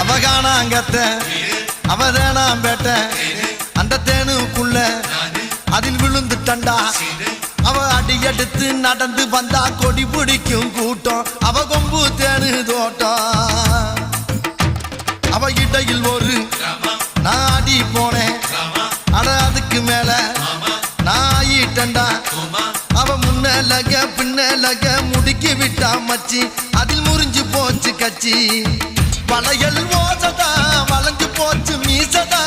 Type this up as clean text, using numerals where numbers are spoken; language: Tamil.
அவகானாங்கத்த அவதேனாம் பேட்ட அந்த தேனுக்குள்ள அதில் விழுந்துட்டண்டா அவ அடி எடுத்து நடந்து வந்தா கொடி பிடிக்கும் கூட்டம் அவ கொம்பு தேனு தோட்டம் அவ இடையில் ஒரு நான் அடி போனேன் அட அதுக்கு மேல நான் ஆயிட்டண்டா அவ முன்னலக பின்னலக முடுக்கி விட்டா மச்சி அதில் முறிஞ்சு போச்சு கச்சி வளையல் ஓசதா வளைஞ்சு போச்சு மீசதா